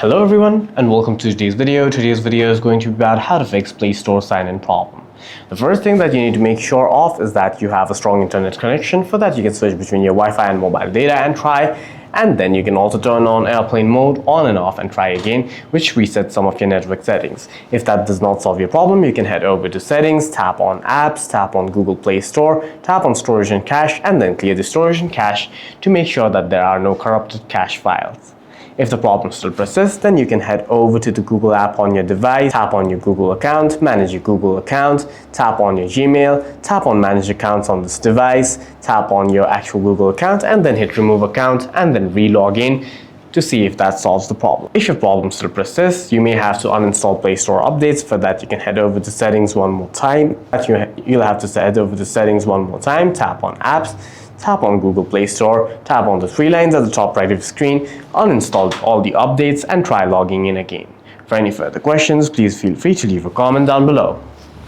Hello everyone and welcome to today's video. Today's video is going to be about how to fix Play Store sign-in problem. The first thing that you need to make sure of is that you have a strong internet connection. For that you can switch between your Wi-Fi and mobile data and try, and then you can also turn on airplane mode on and off and try again, which resets some of your network settings. If that does not solve your problem, you can head over to settings, tap on apps, tap on Google Play Store, tap on storage and cache, and then clear the storage and cache to make sure that there are no corrupted cache files. If the problem still persists, then you can head over to the Google app on your device, tap on your Google account, manage your Google account, tap on your Gmail, tap on manage accounts on this device, tap on your actual Google account, and then hit remove account and then re-log in to see if that solves the problem. If your problem still persists, you may have to uninstall Play Store updates. For that, you can head over to settings one more time. You'll have to head over to settings one more time, tap on apps, tap on Google Play Store, tap on the three lines at the top right of the screen, uninstall all the updates and try logging in again. For any further questions, please feel free to leave a comment down below.